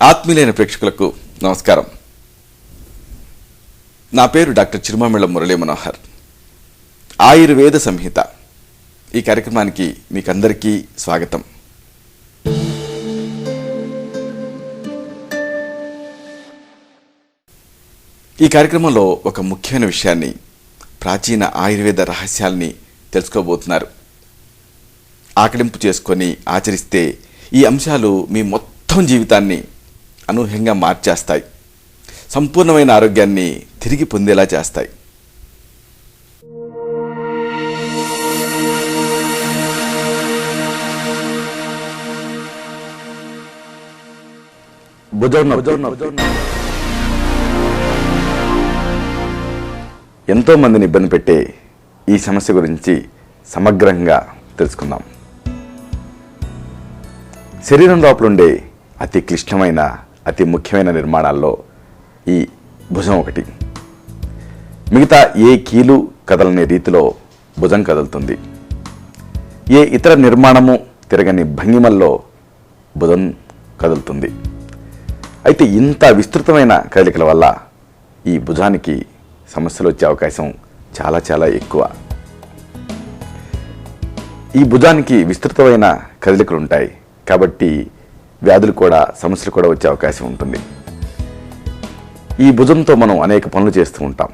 ఆత్మీయులైన ప్రేక్షకులకు నమస్కారం. నా పేరు డాక్టర్ చిరుమామిళ్ళ మురళీ మనోహర్. ఆయుర్వేద సంహిత ఈ కార్యక్రమానికి మీకందరికీ స్వాగతం. ఈ కార్యక్రమంలో ఒక ముఖ్యమైన విషయాన్ని, ప్రాచీన ఆయుర్వేద రహస్యాల్ని తెలుసుకోబోతున్నారు. ఆకలింపు చేసుకొని ఆచరిస్తే ఈ అంశాలు మీ మొత్తం జీవితాన్ని అనూహ్యంగా మార్చేస్తాయి, సంపూర్ణమైన ఆరోగ్యాన్ని తిరిగి పొందేలా చేస్తాయి. ఎంతో మందిని ఇబ్బంది పెట్టే ఈ సమస్య గురించి సమగ్రంగా తెలుసుకుందాం. శరీరం లోపల ఉండే అతి క్లిష్టమైన, అతి ముఖ్యమైన నిర్మాణాల్లో ఈ భుజం ఒకటి. మిగతా ఏ కీలు కదలని రీతిలో భుజం కదులుతుంది. ఏ ఇతర నిర్మాణము తిరగని భంగిమల్లో భుజం కదులుతుంది. అయితే ఇంత విస్తృతమైన కదలికల వల్ల ఈ భుజానికి సమస్యలు వచ్చే అవకాశం చాలా చాలా ఎక్కువ. ఈ భుజానికి విస్తృతమైన కదలికలు ఉంటాయి కాబట్టి వ్యాధులు కూడా, సమస్యలు కూడా వచ్చే అవకాశం ఉంటుంది. ఈ భుజంతో మనం అనేక పనులు చేస్తూ ఉంటాం.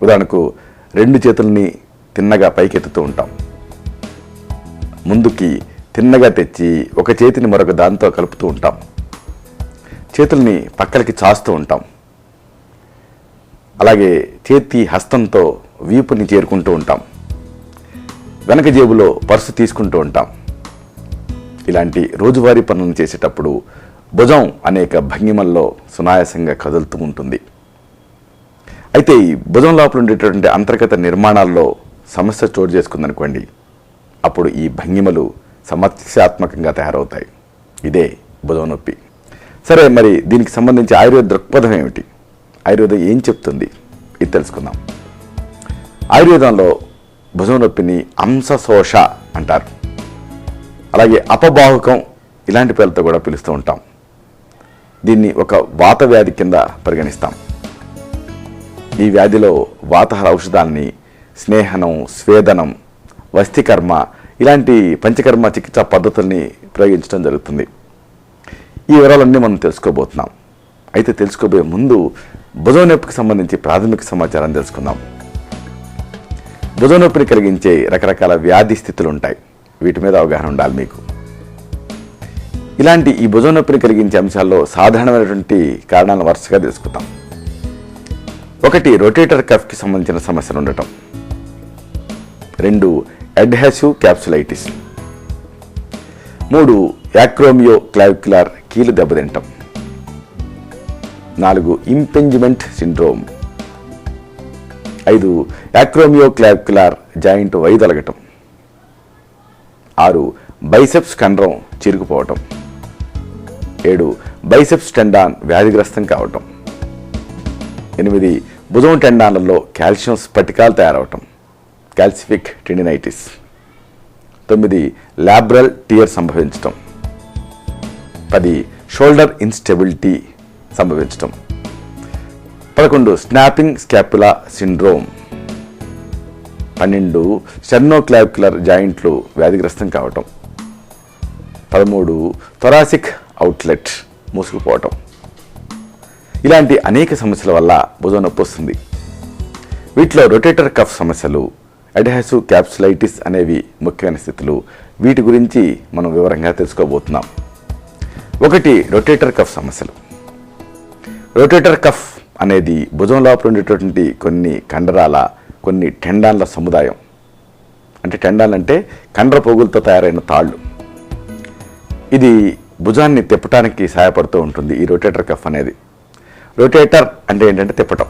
ఉదాహరణకు 2 చేతుల్ని తిన్నగా పైకెత్తుతూ ఉంటాం. ముందుకి తిన్నగా తెచ్చి ఒక చేతిని మరొక దాంతో కలుపుతూ ఉంటాం. చేతుల్ని పక్కలకి చాస్తూ ఉంటాం. అలాగే చేతి హస్తంతో వీపుని చేరుకుంటూ ఉంటాం. వెనక జేబులో పర్సు తీసుకుంటూ ఉంటాం. ఇలాంటి రోజువారీ పనులను చేసేటప్పుడు భుజం అనేక భంగిమల్లో సునాయాసంగా కదులుతూ ఉంటుంది. అయితే ఈ భుజం లోపల ఉండేటటువంటి అంతర్గత నిర్మాణాల్లో సమస్య చోటు చేసుకుందనుకోండి, అప్పుడు ఈ భంగిమలు సమస్యాత్మకంగా తయారవుతాయి. ఇదే భుజం నొప్పి. సరే, మరి దీనికి సంబంధించి ఆయుర్వేద దృక్పథం ఏమిటి? ఆయుర్వేదం ఏం చెప్తుంది? ఇది తెలుసుకుందాం. ఆయుర్వేదంలో భుజం నొప్పిని అంశశోష అంటారు. అలాగే అపబాహుకం ఇలాంటి పేర్లతో కూడా పిలుస్తూ ఉంటాం. దీన్ని ఒక వాత వ్యాధి కింద పరిగణిస్తాం. ఈ వ్యాధిలో వాతహర ఔషధాలని స్నేహనం, స్వేదనం, వస్తికర్మ ఇలాంటి పంచకర్మ చికిత్సా పద్ధతుల్ని ప్రయోగించడం జరుగుతుంది. ఈ వివరాలన్నీ మనం తెలుసుకోబోతున్నాం. అయితే తెలుసుకోబోయే ముందు భుజం నొప్పికి సంబంధించి ప్రాథమిక సమాచారం తెలుసుకుందాం. భుజం నొప్పిని కలిగించే రకరకాల వ్యాధి స్థితులు ఉంటాయి. వీటి మీద అవగాహన ఉండాలి మీకు. ఇలాంటి ఈ భుజం నొప్పిని కలిగించే అంశాల్లో సాధారణమైనటువంటి కారణాలను వరుసగా తెలుసుకుందాం. 1, రొటేటర్ కఫ్కి సంబంధించిన సమస్యలు ఉండటం. 2, అడ్హెసివ్ క్యాప్సులైటిస్. 3, యాక్రోమియో క్లావిక్యులార్ కీలు దెబ్బతింటం. 4, impingement syndrome. 5, acromioclavicular joint వైదొలగటం. 6, బైసెప్స్ కండరం చిరుగుపోవటం. 7, బైసెప్స్ టెండాన్ వ్యాధిగ్రస్తం కావటం. 8, భుజం టెండాన్లలో కాల్షియం స్ఫటికాలు తయారవటం, కాల్సిఫిక్ టెండినైటిస్. 9, లాబ్రల్ టియర్ సంభవించటం. 10, షోల్డర్ ఇన్స్టెబిలిటీ సంభవించటం. 11, స్నాపింగ్ స్కాపులా సిండ్రోమ్. 12, స్టెర్నోక్లావిక్యులర్ జాయింట్లు వ్యాధిగ్రస్తం కావటం. 13, థొరాసిక్ అవుట్లెట్ మూసుకుపోవటం. ఇలాంటి అనేక సమస్యల వల్ల భుజం నొప్పి వస్తుంది. వీటిలో రొటేటర్ కఫ్ సమస్యలు, అడ్హెసివ్ క్యాప్సులైటిస్ అనేవి ముఖ్యమైన స్థితులు. వీటి గురించి మనం వివరంగా తెలుసుకోబోతున్నాం. 1, రొటేటర్ కఫ్ సమస్యలు. రొటేటర్ కఫ్ అనేది భుజం లోపల ఉండేటటువంటి కొన్ని కండరాల, కొన్ని టెండాన్ల సముదాయం. అంటే టెండాన్ అంటే కండర పోగులతో తయారైన తాళ్ళు. ఇది భుజాన్ని తిప్పటానికి సహాయపడుతూ ఉంటుంది ఈ రొటేటర్ కఫ్ అనేది. రొటేటర్ అంటే ఏంటంటే తిప్పటం.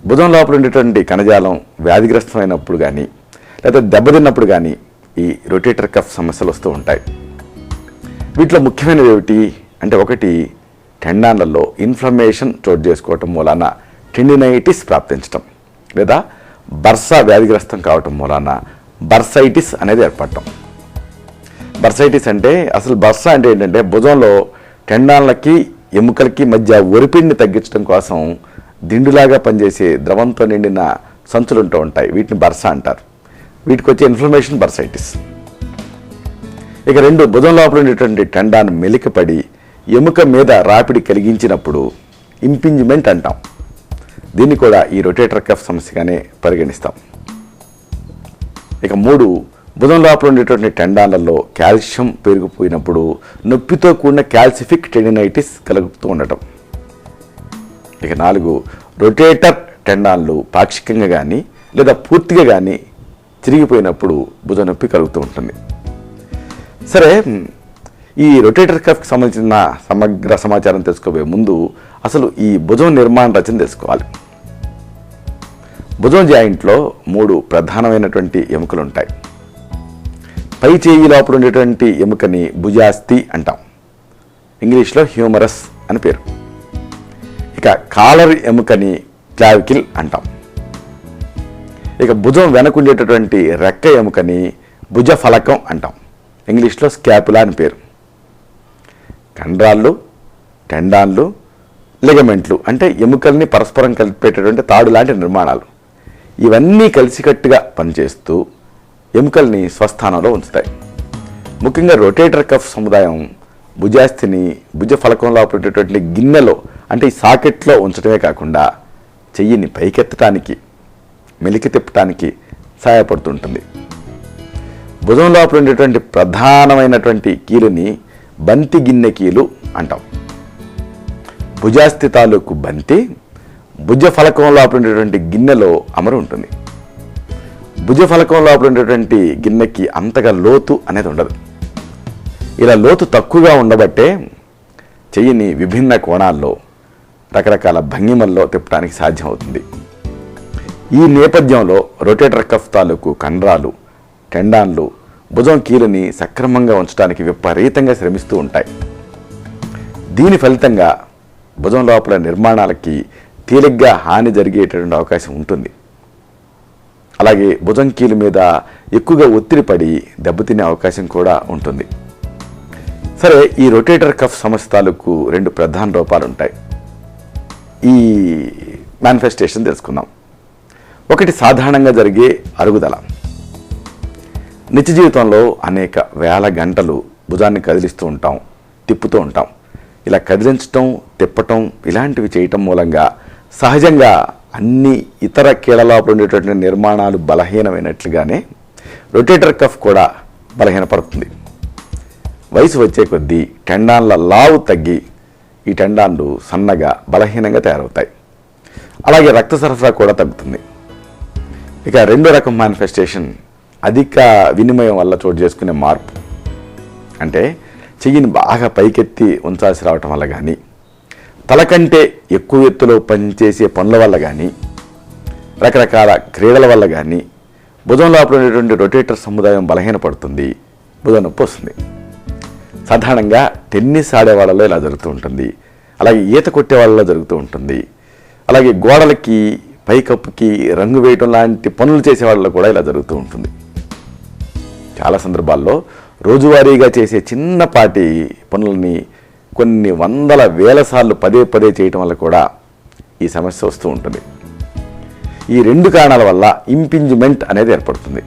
భుజం లోపల ఉండేటువంటి కణజాలం వ్యాధిగ్రస్తమైనప్పుడు కానీ లేదా దెబ్బతిన్నప్పుడు కానీ ఈ రొటేటర్ కఫ్ సమస్యలు వస్తూ ఉంటాయి. వీటిలో ముఖ్యమైనవి ఏమిటి అంటే, 1, టెండాన్లలో ఇన్ఫ్లమేషన్ చోటు చేసుకోవటం మూలాన టెండినైటిస్ ప్రాప్తించటం, లేదా బర్సా వ్యాధిగ్రస్తం కావటం మూలాన బర్సైటిస్ అనేది ఏర్పడటం. బర్సైటిస్ అంటే అసలు బర్స అంటే ఏంటంటే భుజంలో టెండాన్లకి ఎముకలకి మధ్య ఒరిపిడిని తగ్గించడం కోసం దిండులాగా పనిచేసే ద్రవంతో నిండిన సంచులు ఉంటూ ఉంటాయి. వీటిని బర్స అంటారు. వీటికి వచ్చే ఇన్ఫ్లమేషన్ బర్సైటిస్. ఇక 2, భుజం లోపల ఉండేటువంటి టెండాన్ మెలికపడి ఎముక మీద రాపిడి కలిగించినప్పుడు ఇంపింజ్మెంట్ అంటాం. దీన్ని కూడా ఈ రొటేటర్ కఫ్ సమస్యగానే పరిగణిస్తాం. ఇక 3, భుజం లోపల ఉండేటువంటి టెండాన్లలో కాల్షియం పెరిగిపోయినప్పుడు నొప్పితో కూడిన క్యాల్సిఫిక్ టెండినైటిస్ కలుగుతూ ఉండటం. ఇక 4, రొటేటర్ టెండాన్లు పాక్షికంగా కానీ లేదా పూర్తిగా కానీ చిరిగిపోయినప్పుడు భుజ నొప్పి కలుగుతూ ఉంటుంది. సరే, ఈ రొటేటర్ కఫ్కి సంబంధించిన సమగ్ర సమాచారం తెలుసుకోబోయే ముందు అసలు ఈ భుజం నిర్మాణ రచన తెలుసుకోవాలి. భుజం జాయింట్లో 3 ప్రధానమైనటువంటి ఎముకలు ఉంటాయి. పై చేయి లోపల ఉండేటువంటి ఎముకని భుజాస్థి అంటాం. ఇంగ్లీష్లో హ్యూమరస్ అని పేరు. ఇక కాలర్ ఎముకని క్లావికిల్ అంటాం. ఇక భుజం వెనకుండేటటువంటి రెక్క ఎముకని భుజ ఫలకం అంటాం. ఇంగ్లీష్లో స్కాపులా అని పేరు. కండరాళ్ళు, టెండాన్లు, లిగమెంట్లు అంటే ఎముకల్ని పరస్పరం కలిపేటటువంటి తాడు లాంటి నిర్మాణాలు. ఇవన్నీ కలిసికట్టుగా పనిచేస్తూ ఎముకల్ని స్వస్థానంలో ఉంచుతాయి. ముఖ్యంగా రొటేటర్ కఫ్ సముదాయం భుజాస్థిని భుజ ఫలకంలో పెట్టేటువంటి గిన్నెలో అంటే ఈ సాకెట్లో ఉంచడమే కాకుండా చెయ్యిని పైకెత్తడానికి, మెలికి తిప్పడానికి సహాయపడుతుంటుంది. భుజం లోపల ఉండేటువంటి ప్రధానమైనటువంటి కీలుని బంతి గిన్నె కీలు అంటాం. భుజాస్థి తాలూకు బంతి భుజ ఫలకం లోపల ఉండేటువంటి గిన్నెలో అమరు ఉంటుంది. భుజ ఫలకం లోపల ఉండేటువంటి గిన్నెకి అంతగా లోతు అనేది ఉండదు. ఇలా లోతు తక్కువగా ఉండబట్టే చెయ్యిని విభిన్న కోణాల్లో రకరకాల భంగిమల్లో తిప్పడానికి సాధ్యం అవుతుంది. ఈ నేపథ్యంలో రొటేటర్ కఫ్ తాలూకు కండరాలు, టెండాన్లు భుజం కీలుని సక్రమంగా ఉంచడానికి విపరీతంగా శ్రమిస్తూ ఉంటాయి. దీని ఫలితంగా భుజం లోపల నిర్మాణాలకి తేలిగ్గా హాని జరిగేటటువంటి అవకాశం ఉంటుంది. అలాగే భుజం కీలు మీద ఎక్కువగా ఒత్తిడి పడి దెబ్బతినే అవకాశం కూడా ఉంటుంది. సరే, ఈ రొటేటర్ కఫ్ సమస్య తాలూకు 2 ప్రధాన రూపాలు ఉంటాయి. ఈ మేనిఫెస్టేషన్ తెలుసుకుందాం. ఒకటి సాధారణంగా జరిగే అరుగుదల. నిత్య జీవితంలో అనేక వేల గంటలు భుజాన్ని కదిలిస్తూ ఉంటాం, తిప్పుతూ ఉంటాం. ఇలా కదిలించటం, తిప్పటం ఇలాంటివి చేయటం మూలంగా సహజంగా అన్ని ఇతర కీళ్ళ లోపల ఉండేటువంటి నిర్మాణాలు బలహీనమైనట్లుగానే రొటేటర్ కఫ్ కూడా బలహీనపడుతుంది. వయసు వచ్చే కొద్దీ టెండాన్ల లావు తగ్గి ఈ టెండాన్లు సన్నగా బలహీనంగా తయారవుతాయి. అలాగే రక్త సరఫరా కూడా తగ్గుతుంది. ఇక 2వ రకం మేనిఫెస్టేషన్ అధిక వినిమయం వల్ల చోటు చేసుకునే మార్పు. అంటే చెయ్యిని బాగా పైకెత్తి ఉంచాల్సి రావటం వల్ల కానీ, తల కంటే ఎక్కువ ఎత్తులో పనిచేసే పనుల వల్ల కానీ, రకరకాల క్రీడల వల్ల కానీ భుజం లోపల ఉండేటువంటి రొటేటర్ సముదాయం బలహీనపడుతుంది, భుజం నొప్పి వస్తుంది. సాధారణంగా టెన్నిస్ ఆడే వాళ్ళలో ఇలా జరుగుతూ ఉంటుంది. అలాగే ఈత కొట్టే వాళ్ళలో జరుగుతూ ఉంటుంది. అలాగే గోడలకి, పైకప్పుకి రంగు వేయటం లాంటి పనులు చేసే వాళ్ళలో కూడా ఇలా జరుగుతూ ఉంటుంది. చాలా సందర్భాల్లో రోజువారీగా చేసే చిన్నపాటి పనులని కొన్ని వందల వేల సార్లు పదే పదే చేయటం వల్ల కూడా ఈ సమస్య వస్తూ ఉంటుంది. ఈ 2 కారణాల వల్ల ఇంపింజ్మెంట్ అనేది ఏర్పడుతుంది.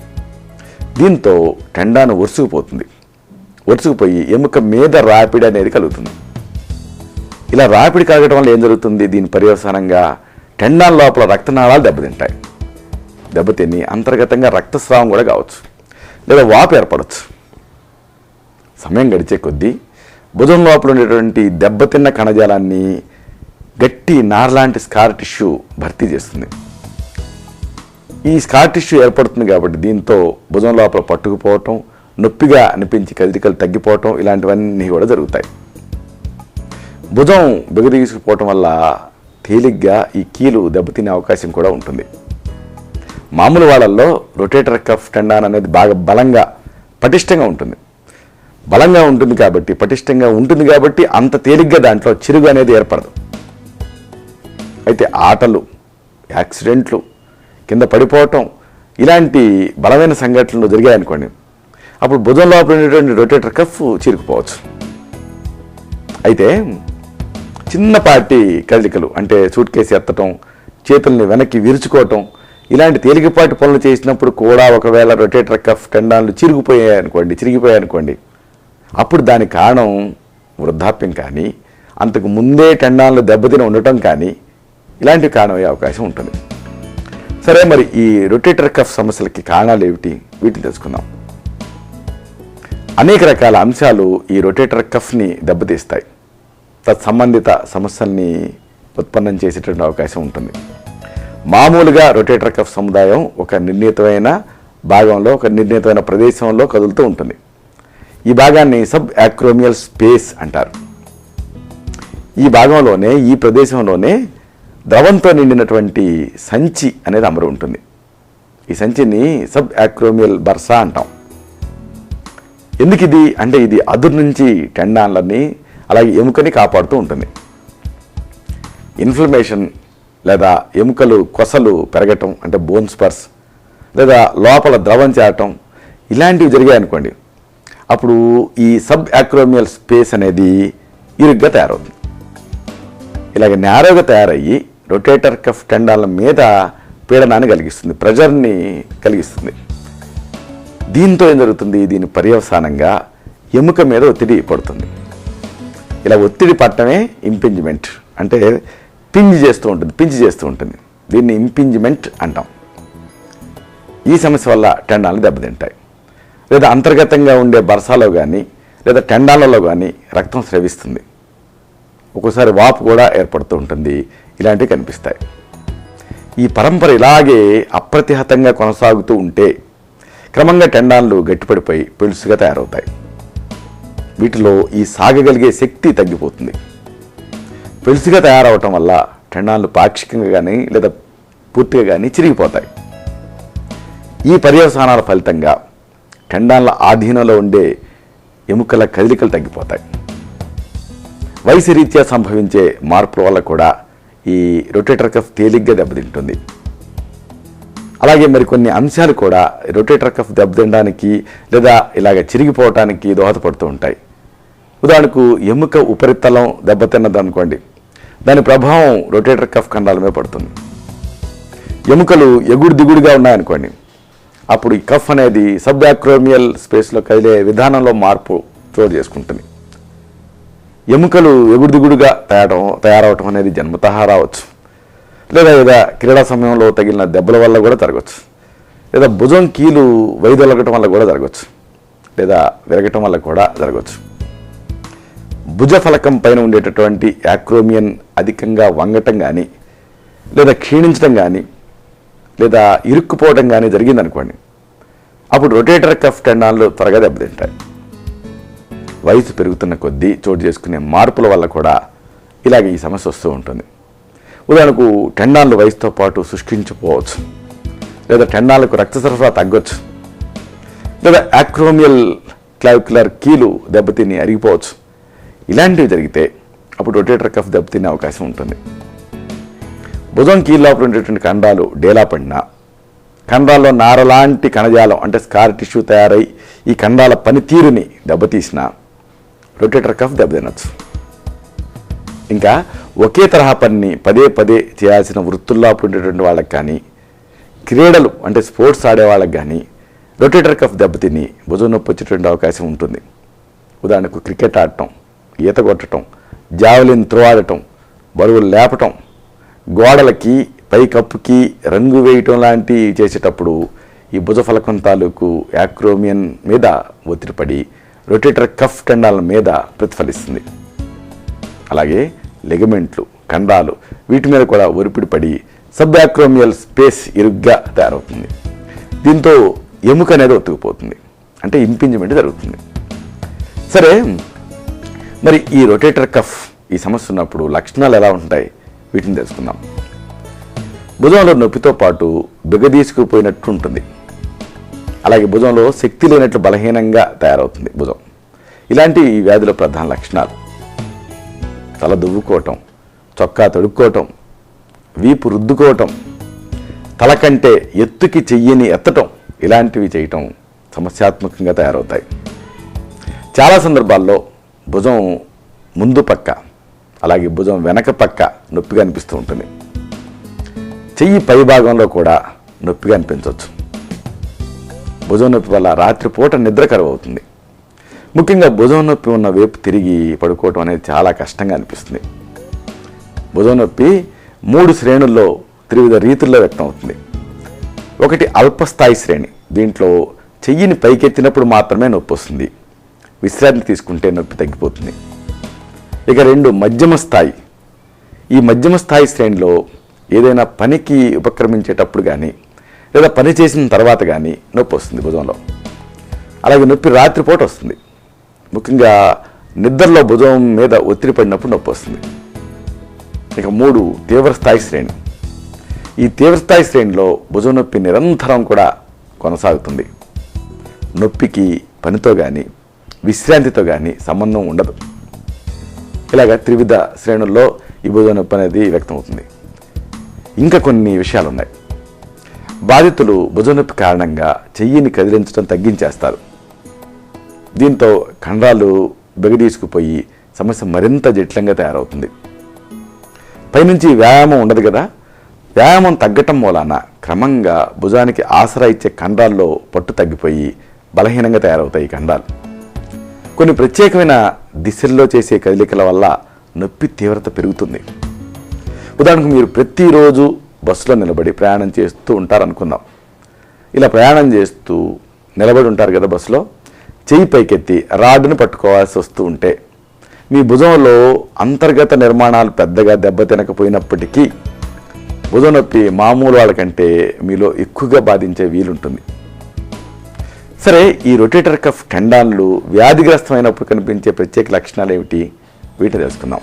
దీంతో టెండాన్ ఒరుసుకుపోతుంది. ఒరుసుకుపోయి ఎముక మీద రాపిడి అనేది కలుగుతుంది. ఇలా రాపిడి కలగడం వల్ల ఏం జరుగుతుంది? దీని పర్యవసానంగా టెండాన్ లోపల రక్తనాళాలు దెబ్బతింటాయి. దెబ్బతిని అంతర్గతంగా రక్తస్రావం కూడా కావచ్చు, లేదా వాపు ఏర్పడవచ్చు. సమయం గడిచే కొద్దీ భుజం లోపల ఉండేటువంటి దెబ్బతిన్న కణజాలాన్ని గట్టి నార్లాంటి స్కార్ టిష్యూ భర్తీ చేస్తుంది. ఈ స్కార్ టిష్యూ ఏర్పడుతుంది కాబట్టి దీంతో భుజం లోపల పట్టుకుపోవటం, నొప్పిగా అనిపించి కదలికలు తగ్గిపోవటం ఇలాంటివన్నీ కూడా జరుగుతాయి. భుజం బిగదీసుకుపోవటం వల్ల తేలిగ్గా ఈ కీలు దెబ్బతినే అవకాశం కూడా ఉంటుంది. మామూలు వాళ్ళల్లో రొటేటర్ కఫ్ టెండాన్ అనేది బాగా బలంగా పటిష్టంగా ఉంటుంది. బలంగా ఉంటుంది కాబట్టి, పటిష్టంగా ఉంటుంది కాబట్టి అంత తేలిగ్గా దాంట్లో చిరుగు అనేది ఏర్పడదు. అయితే ఆటలు, యాక్సిడెంట్లు, కింద పడిపోవటం ఇలాంటి బలమైన సంఘటనలు జరిగాయనుకోండి, అప్పుడు భుజం లోపల ఉండేటువంటి రొటేటర్ కఫ్ చీరుకుపోవచ్చు. అయితే చిన్నపాటి కదలికలు అంటే సూట్ కేసు ఎత్తటం, చేతుల్ని వెనక్కి విరుచుకోవటం, ఇలాంటి తేలికపాటి పనులు చేసినప్పుడు కూడా ఒకవేళ రొటేటర్ కఫ్ టెండాన్లు చిరిగిపోయాయనుకోండి, అప్పుడు దానికి కారణం వృద్ధాప్యం కానీ, అంతకు ముందే టెండాన్లు దెబ్బతిని ఉండటం కానీ, ఇలాంటి కారణం అయ్యే అవకాశం ఉంటుంది. సరే, మరి ఈ రొటేటర్ కఫ్ సమస్యలకి కారణాలు ఏమిటి, వీటిని తెలుసుకుందాం. అనేక రకాల అంశాలు ఈ రొటేటర్ కఫ్ని దెబ్బతీస్తాయి, తత్సంబంధిత సమస్యల్ని ఉత్పన్నం చేసేటువంటి అవకాశం ఉంటుంది. మామూలుగా రొటేటర్ కఫ్ సముదాయం ఒక నిర్ణీతమైన భాగంలో, ఒక నిర్ణీతమైన ప్రదేశంలో కదులుతూ ఉంటుంది. ఈ భాగాన్ని సబ్ యాక్రోమియల్ స్పేస్ అంటారు. ఈ భాగంలోనే, ఈ ప్రదేశంలోనే ద్రవంతో నిండినటువంటి సంచి అనేది అమరు ఉంటుంది. ఈ సంచిని సబ్ యాక్రోమియల్ బర్సా అంటాం. ఎందుకు ఇది అంటే, ఇది అదురు నుంచి టెండాన్లని అలాగే ఎముకని కాపాడుతూ ఉంటుంది. ఇన్ఫ్లమేషన్ లేదా ఎముకలు కొసలు పెరగటం అంటే బోన్ స్పర్స్, లేదా లోపల ద్రవం చేరటం, ఇలాంటివి జరిగాయనుకోండి, అప్పుడు ఈ సబ్ యాక్రోమియల్ స్పేస్ అనేది ఇరుగ్గా తయారవుతుంది. ఇలాగ నేరోగా తయారయ్యి రొటేటర్ కఫ్ టెండాన్ల మీద పీడనాన్ని కలిగిస్తుంది, ప్రెజర్ని కలిగిస్తుంది. దీంతో ఏం జరుగుతుంది, దీని పర్యవసానంగా ఎముక మీద ఒత్తిడి పడుతుంది. ఇలా ఒత్తిడి పట్టడమే ఇంపింజ్మెంట్ అంటే పించి చేస్తూ ఉంటుంది. దీన్ని ఇంపింజ్మెంట్ అంటాం. ఈ సమస్య వల్ల టెండాన్లు దెబ్బతింటాయి. లేదా అంతర్గతంగా ఉండే బర్సాలో కానీ లేదా టెండాన్లలో కానీ రక్తం స్రవిస్తుంది. ఒక్కోసారి వాపు కూడా ఏర్పడుతూ ఉంటుంది. ఇలాంటివి కనిపిస్తాయి. ఈ పరంపర ఇలాగే అప్రతిహతంగా కొనసాగుతూ ఉంటే క్రమంగా టెండాన్లు గట్టిపడిపోయి పెళుసుగా తయారవుతాయి. వీటిలో ఈ సాగగలిగే శక్తి తగ్గిపోతుంది. పెళుసుగా తయారవటం వల్ల టెండాన్లు పాక్షికంగా కానీ లేదా పూర్తిగా కానీ చిరిగిపోతాయి. ఈ పర్యవసానాల ఫలితంగా టెండాన్ల ఆధీనంలో ఉండే ఎముకల కదలికలు తగ్గిపోతాయి. వయసు రీత్యా సంభవించే మార్పుల వల్ల కూడా ఈ రొటేటర్ కఫ్ తేలిగ్గా దెబ్బతింటుంది. అలాగే మరికొన్ని అంశాలు కూడా రొటేటర్ కఫ్ దెబ్బతినడానికి లేదా ఇలాగ చిరిగిపోవటానికి దోహదపడుతూ ఉంటాయి. ఉదాహరణకు ఎముక ఉపరితలం దెబ్బతిన్నది అనుకోండి, దాని ప్రభావం రొటేటర్ కఫ్ కండాల మీద పడుతుంది. ఎముకలు ఎగుడు దిగుడుగా ఉన్నాయనుకోండి, అప్పుడు ఈ కఫ్ అనేది సబ్ యాక్రోమియల్ స్పేస్లో కదిలే విధానంలో మార్పు చోటు చేసుకుంటుంది. ఎముకలు ఎగుడు దిగుడుగా తయారవటం అనేది జన్మతహా రావచ్చు, లేదా క్రీడా సమయంలో తగిలిన దెబ్బల వల్ల కూడా జరగవచ్చు, లేదా భుజం కీలు వైదొలగటం వల్ల కూడా జరగవచ్చు, లేదా విరగటం వల్ల కూడా జరగవచ్చు. భుజ ఫలకం పైన ఉండేటటువంటి యాక్రోమియన్ అధికంగా వంగటం కానీ లేదా క్షీణించడం కానీ లేదా ఇరుక్కుపోవడం కానీ జరిగిందనుకోండి, అప్పుడు రొటేటర్ కఫ్ టెండాన్లు త్వరగా దెబ్బతింటాయి. వయసు పెరుగుతున్న కొద్దీ చోటు చేసుకునే మార్పుల వల్ల కూడా ఇలాగే ఈ సమస్య వస్తూ ఉంటుంది. ఉదాహరణకు టెండాన్లు వయసుతో పాటు శుష్కించిపోవచ్చు, లేదా టెండాన్లకు రక్త సరఫరా తగ్గొచ్చు, లేదా యాక్రోమియల్ క్లావిక్యులర్ కీలు దెబ్బతిని అరిగిపోవచ్చు. ఇలాంటివి జరిగితే అప్పుడు రొటేటర్ కఫ్ దెబ్బతినే అవకాశం ఉంటుంది. భుజం కీలు లోపల ఉండేటువంటి కండాలు డేలా పడినా, కండాల్లో నారలాంటి కణజాలం అంటే స్కార్ టిష్యూ తయారై ఈ కండాల పనితీరుని దెబ్బతీసిన రొటేటర్ కఫ్ దెబ్బతినచ్చు. ఇంకా ఒకే తరహా పనిని పదే పదే చేయాల్సిన వృత్తుల్లో ఉండేటువంటి వాళ్ళకి కానీ, క్రీడలు అంటే స్పోర్ట్స్ ఆడే వాళ్ళకి కానీ రొటేటర్ కఫ్ దెబ్బతిని భుజం నొప్పి వచ్చేటువంటి అవకాశం ఉంటుంది. ఉదాహరణకు క్రికెట్ ఆడటం, ఈత కొట్టడం, జావెలిన్ త్రో ఆడటం, బరువులు లేపటం, గోడలకి పైకప్పుకి రంగు వేయటం లాంటివి చేసేటప్పుడు ఈ భుజ ఫలకం తాలూకు యాక్రోమియన్ మీద ఒత్తిడి పడి రొటేటర్ కఫ్ టెండాల మీద ప్రతిఫలిస్తుంది. అలాగే లెగమెంట్లు, కండాలు వీటి మీద కూడా ఒరిపిడి పడి సబ్ యాక్రోమియల్ స్పేస్ ఇరుగ్గా తయారవుతుంది. దీంతో ఎముక అనేది ఒత్తుకుపోతుంది, అంటే ఇంపింజ్మెంట్ జరుగుతుంది. సరే, మరి ఈ రొటేటర్ కఫ్ ఈ సమస్య ఉన్నప్పుడు లక్షణాలు ఎలా ఉంటాయి, వీటిని తెలుసుకుందాం. భుజంలో నొప్పితో పాటు బిగదీసుకుపోయినట్టు ఉంటుంది. అలాగే భుజంలో శక్తి లేనట్లు బలహీనంగా తయారవుతుంది భుజం. ఇలాంటి ఈ వ్యాధుల ప్రధాన లక్షణాలు తల దువ్వుకోవటం, చొక్కా తొడుక్కోవటం, వీపు రుద్దుకోవటం, తల కంటే ఎత్తుకి చెయ్యిని ఎత్తటం, ఇలాంటివి చేయటం సమస్యాత్మకంగా తయారవుతాయి. చాలా సందర్భాల్లో భుజం ముందు పక్క అలాగే భుజం వెనక పక్క నొప్పిగా అనిపిస్తూ ఉంటుంది. చెయ్యి పై భాగంలో కూడా నొప్పిగా అనిపించవచ్చు. భుజం నొప్పి వల్ల రాత్రిపూట నిద్ర కరువు అవుతుంది. ముఖ్యంగా భుజం నొప్పి ఉన్న వైపు తిరిగి పడుకోవటం అనేది చాలా కష్టంగా అనిపిస్తుంది. భుజం నొప్పి 3 శ్రేణుల్లో త్రివిధ రీతుల్లో వ్యక్తం అవుతుంది. ఒకటి అల్పస్థాయి శ్రేణి. దీంట్లో చెయ్యిని పైకెత్తినప్పుడు మాత్రమే నొప్పి వస్తుంది. విశ్రాంతి తీసుకుంటే నొప్పి తగ్గిపోతుంది. ఇక 2 మధ్యమ స్థాయి. ఈ మధ్యమ స్థాయి శ్రేణిలో ఏదైనా పనికి ఉపక్రమించేటప్పుడు కానీ లేదా పని చేసిన తర్వాత కానీ నొప్పి వస్తుంది భుజంలో. అలాగే నొప్పి రాత్రిపూట వస్తుంది. ముఖ్యంగా నిద్రలో భుజం మీద ఒత్తిడి పడినప్పుడు నొప్పి వస్తుంది. ఇక 3 తీవ్రస్థాయి శ్రేణి. ఈ తీవ్రస్థాయి శ్రేణిలో భుజం నొప్పి నిరంతరం కూడా కొనసాగుతుంది. నొప్పికి పనితో కానీ విశ్రాంతితో కానీ సంబంధం ఉండదు. ఇలాగ త్రివిధ శ్రేణుల్లో ఈ భుజం నొప్పి అనేది వ్యక్తమవుతుంది. ఇంకా కొన్ని విషయాలు ఉన్నాయి. బాధితులు భుజం నొప్పి కారణంగా చెయ్యిని కదిలించడం తగ్గించేస్తారు. దీంతో కండరాలు బెగదీసుకుపోయి సమస్య మరింత జటిలంగా తయారవుతుంది. పైనుంచి వ్యాయామం ఉండదు కదా, వ్యాయామం తగ్గటం మూలాన క్రమంగా భుజానికి ఆసరా ఇచ్చే కండరాల్లో పట్టు తగ్గిపోయి బలహీనంగా తయారవుతాయి ఈ కండరాలు. కొన్ని ప్రత్యేకమైన దిశల్లో చేసే కదలికల వల్ల నొప్పి తీవ్రత పెరుగుతుంది. ఉదాహరణకు మీరు ప్రతిరోజు బస్సులో నిలబడి ప్రయాణం చేస్తూ ఉంటారనుకుందాం. ఇలా ప్రయాణం చేస్తూ నిలబడి ఉంటారు కదా బస్సులో, చెయ్యి పైకెత్తి రాడ్డును పట్టుకోవాల్సి వస్తూ ఉంటే మీ భుజంలో అంతర్గత నిర్మాణాలు పెద్దగా దెబ్బతినకపోయినప్పటికీ భుజం నొప్పి మామూలు వాళ్ళకంటే మీలో ఎక్కువగా బాధించే వీలుంటుంది. సరే, ఈ రొటేటర్ కఫ్ టెండాన్లు వ్యాధిగ్రస్తమైనప్పుడు కనిపించే ప్రత్యేక లక్షణాలు ఏమిటి? వీటిని తెలుసుకుందాం.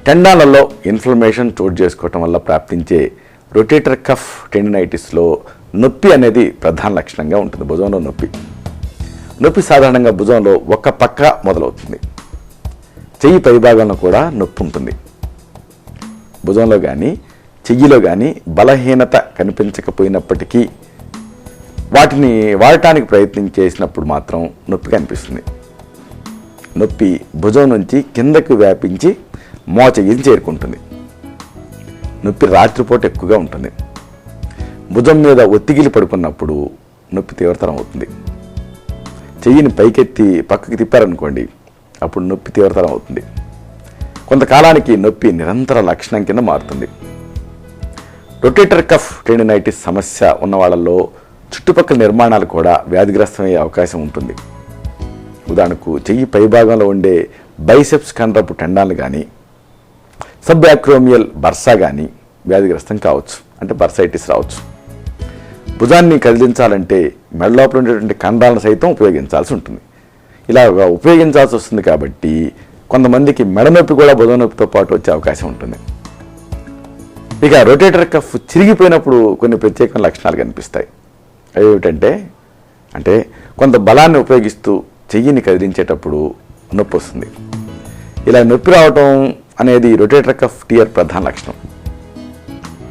టెండాన్లలో ఇన్ఫ్లమేషన్ చోటు చేసుకోవటం వల్ల ప్రాప్తించే రొటేటర్ కఫ్ టెండినైటిస్లో నొప్పి అనేది ప్రధాన లక్షణంగా ఉంటుంది. భుజంలో నొప్పి సాధారణంగా భుజంలో ఒక పక్క మొదలవుతుంది. చెయ్యి పైభాగంలో కూడా నొప్పి ఉంటుంది. భుజంలో కానీ చెయ్యిలో కానీ బలహీనత కనిపించకపోయినప్పటికీ వాటిని వాడటానికి ప్రయత్నం చేసినప్పుడు మాత్రం నొప్పి కనిపిస్తుంది. నొప్పి భుజం నుంచి కిందకు వ్యాపించి మోచెయ్యిని చేరుకుంటుంది. నొప్పి రాత్రిపూట ఎక్కువగా ఉంటుంది. భుజం మీద ఒత్తిగిలి పడుకున్నప్పుడు నొప్పి తీవ్రతరం అవుతుంది. చెయ్యిని పైకెత్తి పక్కకి తిప్పారనుకోండి, అప్పుడు నొప్పి తీవ్రతరం అవుతుంది. కొంతకాలానికి నొప్పి నిరంతర లక్షణం కింద మారుతుంది. రొటేటర్ కఫ్ టెండినైటిస్ సమస్య ఉన్న వాళ్ళల్లో చుట్టుపక్కల నిర్మాణాలు కూడా వ్యాధిగ్రస్తమయ్యే అవకాశం ఉంటుంది. ఉదాహరణకు చెయ్యి పైభాగంలో ఉండే బైసెప్స్ కండరపు టెండాన్లు కానీ సబ్ యాక్రోమియల్ బర్సా కానీ వ్యాధిగ్రస్తం కావచ్చు, అంటే బర్సైటిస్ రావచ్చు. భుజాన్ని కదిలించాలంటే మెడలోపల ఉండేటువంటి కండరాలను సైతం ఉపయోగించాల్సి ఉంటుంది. ఇలా ఉపయోగించాల్సి వస్తుంది కాబట్టి కొంతమందికి మెడ నొప్పి కూడా భుజం నొప్పితో పాటు వచ్చే అవకాశం ఉంటుంది. ఇక రొటేటర్ కఫ్ చిరిగిపోయినప్పుడు కొన్ని ప్రత్యేకమైన లక్షణాలు కనిపిస్తాయి. అవి ఏమిటంటే, కొంత బలాన్ని ఉపయోగిస్తూ చెయ్యిని కదిలించేటప్పుడు నొప్పి వస్తుంది. ఇలా నొప్పి రావటం అనేది రొటేటర్ కఫ్ టియర్ ప్రధాన లక్షణం.